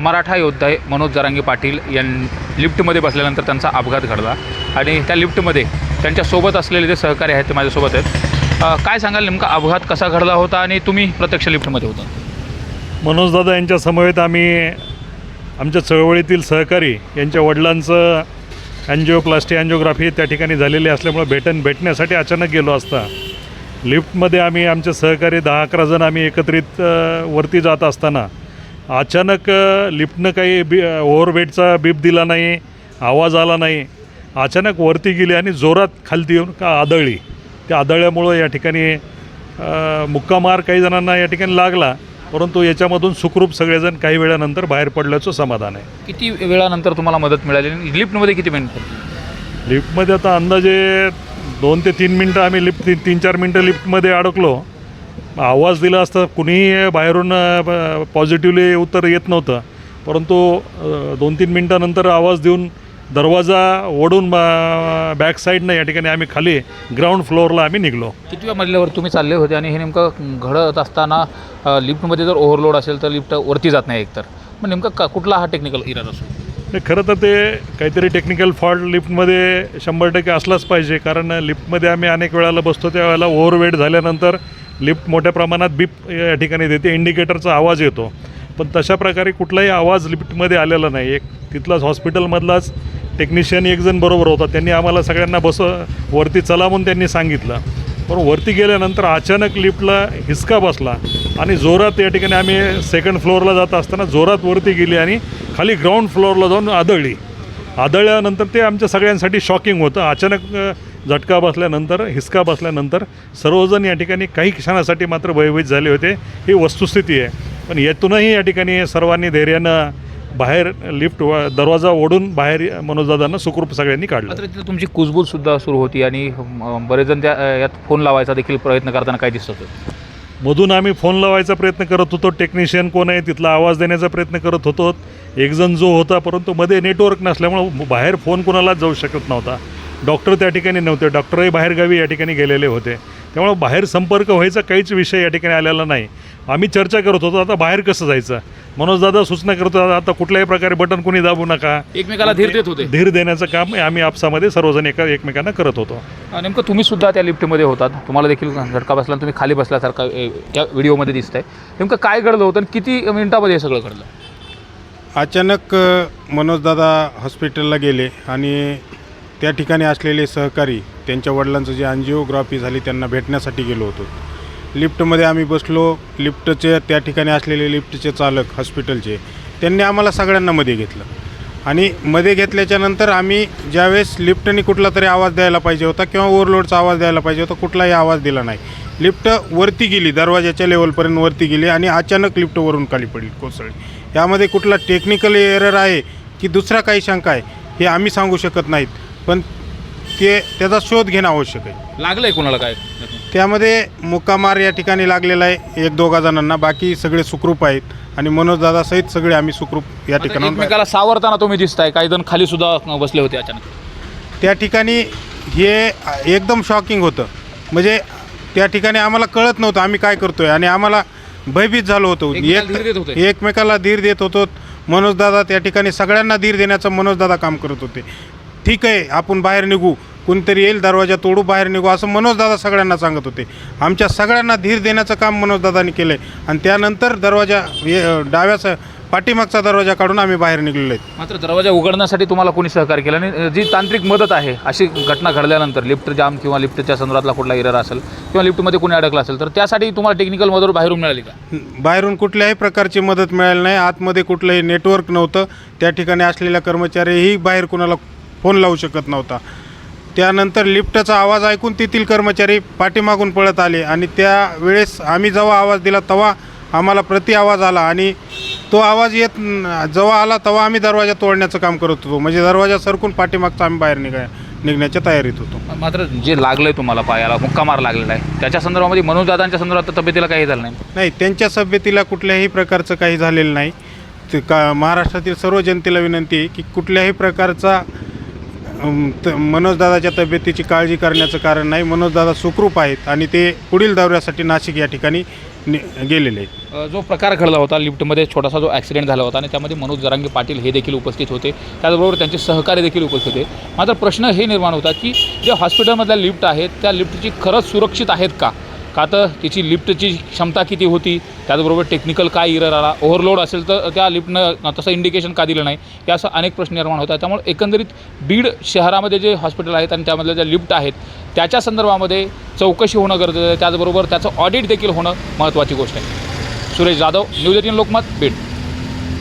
मराठा योद्धा मनोज जरांगे पाटील लिफ्टमध्ये बसल्यानंतर त्यांचा अपघात घडला आणि त्या लिफ्टमध्ये त्यांच्यासोबत असलेले जे सहकारी आहेत ते माझ्यासोबत आहेत. काय सांगाल, नेमका अपघात कसा घडला होता आणि तुम्ही प्रत्यक्ष लिफ्टमध्ये होता? मनोजदादा यांच्या समवेत आम्ही आमच्या चळवळीतील सहकारी यांच्या वडिलांचं अँजिओग्राफी त्या ठिकाणी झालेली असल्यामुळे भेटण्यासाठी अचानक गेलो असता लिफ्टमध्ये आम्ही आमचे सहकारी 10-11 जण आम्ही एकत्रित वरती जात असताना अचानक लिफ्टनं काही ओव्हरवेटचा बीप दिला नाही, आवाज आला नाही. अचानक वरती गेली आणि जोरात खालती येऊन आदळली. त्या आदळल्यामुळं या ठिकाणी मुक्कामार काही जणांना या ठिकाणी लागला, परंतु याच्यामधून सुखरूप सगळेजण काही वेळानंतर बाहेर पडल्याचं समाधान आहे. किती वेळानंतर तुम्हाला मदत मिळाली? लिफ्टमध्ये किती मिनिटं? लिफ्टमध्ये आता अंदाजे 2 ते 3 मिनटं आम्ही 3-4 मिनटं लिफ्टमध्ये अडकलो. आवाज दिला असता कुणीही बाहेरून पॉझिटिव्हली उत्तर येत नव्हतं, परंतु 2-3 मिनटानंतर आवाज देऊन दरवाजा ओढून बॅक साईडनं या ठिकाणी आम्ही खाली ग्राउंड फ्लोअरला आम्ही निघलो. कितव्या मजल्यावर तुम्ही चालले होते आणि हे नेमकं घडत असताना लिफ्टमध्ये जर ओव्हरलोड असेल तर लिफ्ट वरती जात नाही एकतर, मग नेमका कुठला हा टेक्निकल इरादा असतो? खरं तर ते काहीतरी टेक्निकल फॉल्ट लिफ्टमध्ये 100% असलाच पाहिजे, कारण लिफ्टमध्ये आम्ही अनेक वेळाला बसतो त्यावेळेला ओव्हरवेट झाल्यानंतर लिफ्ट मोठ्या प्रमाणात बीप या ठिकाणी देते, इंडिकेटरचा आवाज येतो. पण तशा प्रकारे कुठलाही आवाज लिफ्टमध्ये आलेला नाही. एक तिथलाच हॉस्पिटलमधलाच टेक्निशियन एक जण बरोबर होता, त्यांनी आम्हाला सगळ्यांना वरती चला म्हणून त्यांनी सांगितलं. पण वरती गेल्यानंतर अचानक लिफ्टला हिसका बसला आणि जोरात या ठिकाणी आम्ही सेकंड फ्लोअरला जात असताना जोरात वरती गेली आणि खाली ग्राउंड फ्लोअरला जाऊन आदळली. आदळल्यानंतर ते आमच्या सगळ्यांसाठी शॉकिंग होतं. अचानक झटका बसल्यानंतर, हिसका बसल्यानंतर सर्वजण या ठिकाणी काही क्षणासाठी मात्र भयभीत झाले होते. ही वस्तुस्थिती आहे. पण यातूनही या ठिकाणी सर्वांनी धैर्यानं बाहेर लिफ्ट दरवाजा ओढून बाहेर मनोजदादांना सुखरूप सगळ्यांनी काढलं. मात्र तिथे तुमची कुजबूजसुद्धा सुरू होती आणि बरेच जण त्या यात फोन लावायचा देखील प्रयत्न करताना काय दिसत होतं? मधून आम्ही फोन लावायचा प्रयत्न करत होतो, टेक्निशियन कोण आहे तिथला आवाज देण्याचा प्रयत्न करत होतो. एक जण जो होता, परंतु मध्ये नेटवर्क नसल्यामुळं बाहेर फोन कोणालाच जाऊ शकत नव्हता. डॉक्टर त्या ठिकाणी नव्हते, डॉक्टरही बाहेरगावी या ठिकाणी गेलेले होते. त्यामुळं बाहेर संपर्क व्हायचा काहीच विषय या ठिकाणी आलेला नाही. आम्ही चर्चा करत होतो आता बाहेर कसं जायचं. मनोजदादा सूचना करत होता आता कुठल्याही प्रकारे बटन कोणी दाबू नका, एकमेकाला धीर देत होते. धीर देण्याचं काम आम्ही आपसामध्ये सर्वजण एकमेकांना करत होतो. नेमकं तुम्ही सुद्धा त्या लिफ्टमध्ये होतात, तुम्हाला देखील झटका बसला, तुम्ही खाली बसल्यासारखा त्या व्हिडिओमध्ये दिसत आहे. नेमकं काय घडलं होतं आणि किती मिनिटामध्ये हे सगळं घडलं? अचानक मनोजदादा हॉस्पिटलला गेले आणि त्या ठिकाणी असलेले सहकारी त्यांच्या वडिलांचं जे अँजिओग्राफी झाली त्यांना भेटण्यासाठी गेलो होतो. लिफ्टमध्ये आम्ही बसलो. लिफ्टचे त्या ठिकाणी असलेले लिफ्टचे चालक हॉस्पिटलचे त्यांनी आम्हाला सगळ्यांना मध्ये घेतलं आणि मध्ये घेतल्याच्यानंतर आम्ही ज्यावेळेस लिफ्टने कुठला तरी आवाज द्यायला पाहिजे होता किंवा ओव्हरलोडचा आवाज द्यायला पाहिजे होता, कुठलाही आवाज दिला नाही. लिफ्ट वरती गेली, दरवाजाच्या लेवलपर्यंत वरती गेली आणि अचानक लिफ्ट वरून खाली पडली, कोसळली. यामध्ये कुठला टेक्निकल एरर आहे की दुसरा काही शंका आहे हे आम्ही सांगू शकत नाहीत, पण त्याचा शोध घेणं आवश्यक आहे. लागलं आहे कोणाला काय? त्यामध्ये मुक्कामार या ठिकाणी लागलेला आहे 1-2 जणांना, बाकी सगळे सुखरूप आहेत आणि मनोजदादा सहित सगळे आम्ही सुखरूप या ठिकाणी. एकमेकाला सावरताना तुम्ही दिसताय, काही जण खाली सुद्धा बसले होते अचानक. त्या ठिकाणी हे एकदम शॉकिंग होतं. म्हणजे त्या ठिकाणी आम्हाला कळत नव्हतं आम्ही काय करतोय आणि आम्हाला भयभीत झालो होतो. एकमेकाला धीर देत होतो. मनोजदादा त्या ठिकाणी सगळ्यांना धीर देण्याचं मनोजदादा काम करत होते. ठीक आहे, आपण बाहेर निघू, कोणीतरी येईल, दरवाजा तोडू, बाहेर निघू, असं मनोजदादा सगळ्यांना सांगत होते. आमच्या सगळ्यांना धीर देण्याचं काम मनोजदादांनी केलं आहे आणि त्यानंतर दरवाजा डाव्या पाठीमागचा दरवाजा काढून आम्ही बाहेर निघलेलो आहेत. मात्र दरवाजा उघडण्यासाठी तुम्हाला कोणी सहकार्य केलं आणि जी तांत्रिक मदत आहे अशी घटना घडल्यानंतर लिफ्ट जाम किंवा लिफ्टच्या संदर्भातला कुठला एरर असेल किंवा लिफ्टमध्ये कोणी अडकलं असेल तर त्यासाठी तुम्हाला टेक्निकल मदत बाहेरून मिळाली का? बाहेरून कुठल्याही प्रकारची मदत मिळाली नाही. आतमध्ये कुठलंही नेटवर्क नव्हतं. त्या ठिकाणी असलेला कर्मचारीही बाहेर कोणाला फोन लावू शकत नव्हता. त्यानंतर लिफ्टचा आवाज ऐकून तेथील कर्मचारी पाठीमागून पळत आले आणि त्यावेळेस आम्ही जेव्हा आवाज दिला तेव्हा आम्हाला प्रति आवाज आला आणि तो आवाज जेव्हा आला तेव्हा आम्ही दरवाजा तोडण्याचं काम करत होतो. म्हणजे दरवाजा सरकून पाठीमागचा आम्ही बाहेर निघण्याच्या तयारीत होतो. मात्र जे लागलं आहे तुम्हाला पायाला, मुक्कामार लागलेला आहे, त्याच्या संदर्भामध्ये मनोजदादांच्या संदर्भात तब्येतीला काही झालं नाही? त्यांच्या तब्येतीला कुठल्याही प्रकारचं काही झालेलं नाही. महाराष्ट्रातील सर्व जनतेला विनंती आहे की कुठल्याही प्रकारचा मनोजदादाच्या तब्येतीची काळजी करण्याचं कारण नाही. मनोजदादा सुखरूप आहेत आणि ते पुढील दौऱ्यासाठी नाशिक या ठिकाणी गेलेले आहेत. जो प्रकार घडला होता लिफ्टमध्ये छोटासा जो ॲक्सिडेंट झाला होता आणि त्यामध्ये मनोज जरांगे पाटील हे देखील उपस्थित होते, त्याचबरोबर त्यांचे सहकारी देखील उपस्थित होते. मात्र प्रश्न हे निर्माण होता की जे हॉस्पिटलमधल्या लिफ्ट आहेत त्या लिफ्टची खरंच सुरक्षित आहेत का तर तिची लिफ्टची क्षमता किती होती, त्याचबरोबर टेक्निकल काय इरर आला, ओव्हरलोड असेल तर त्या लिफ्टनं तसं इंडिकेशन का दिलं नाही, या असं अनेक प्रश्न निर्माण होतात. त्यामुळे एकंदरीत बीड शहरामध्ये जे हॉस्पिटल आहेत आणि त्यामधल्या ज्या लिफ्ट आहेत त्याच्या संदर्भामध्ये चौकशी होणं गरजेचं आहे, त्याचबरोबर त्याचं ऑडिट देखील होणं महत्त्वाची गोष्ट आहे. सुरेश जाधव, न्यूज 18 लोकमत, बीड.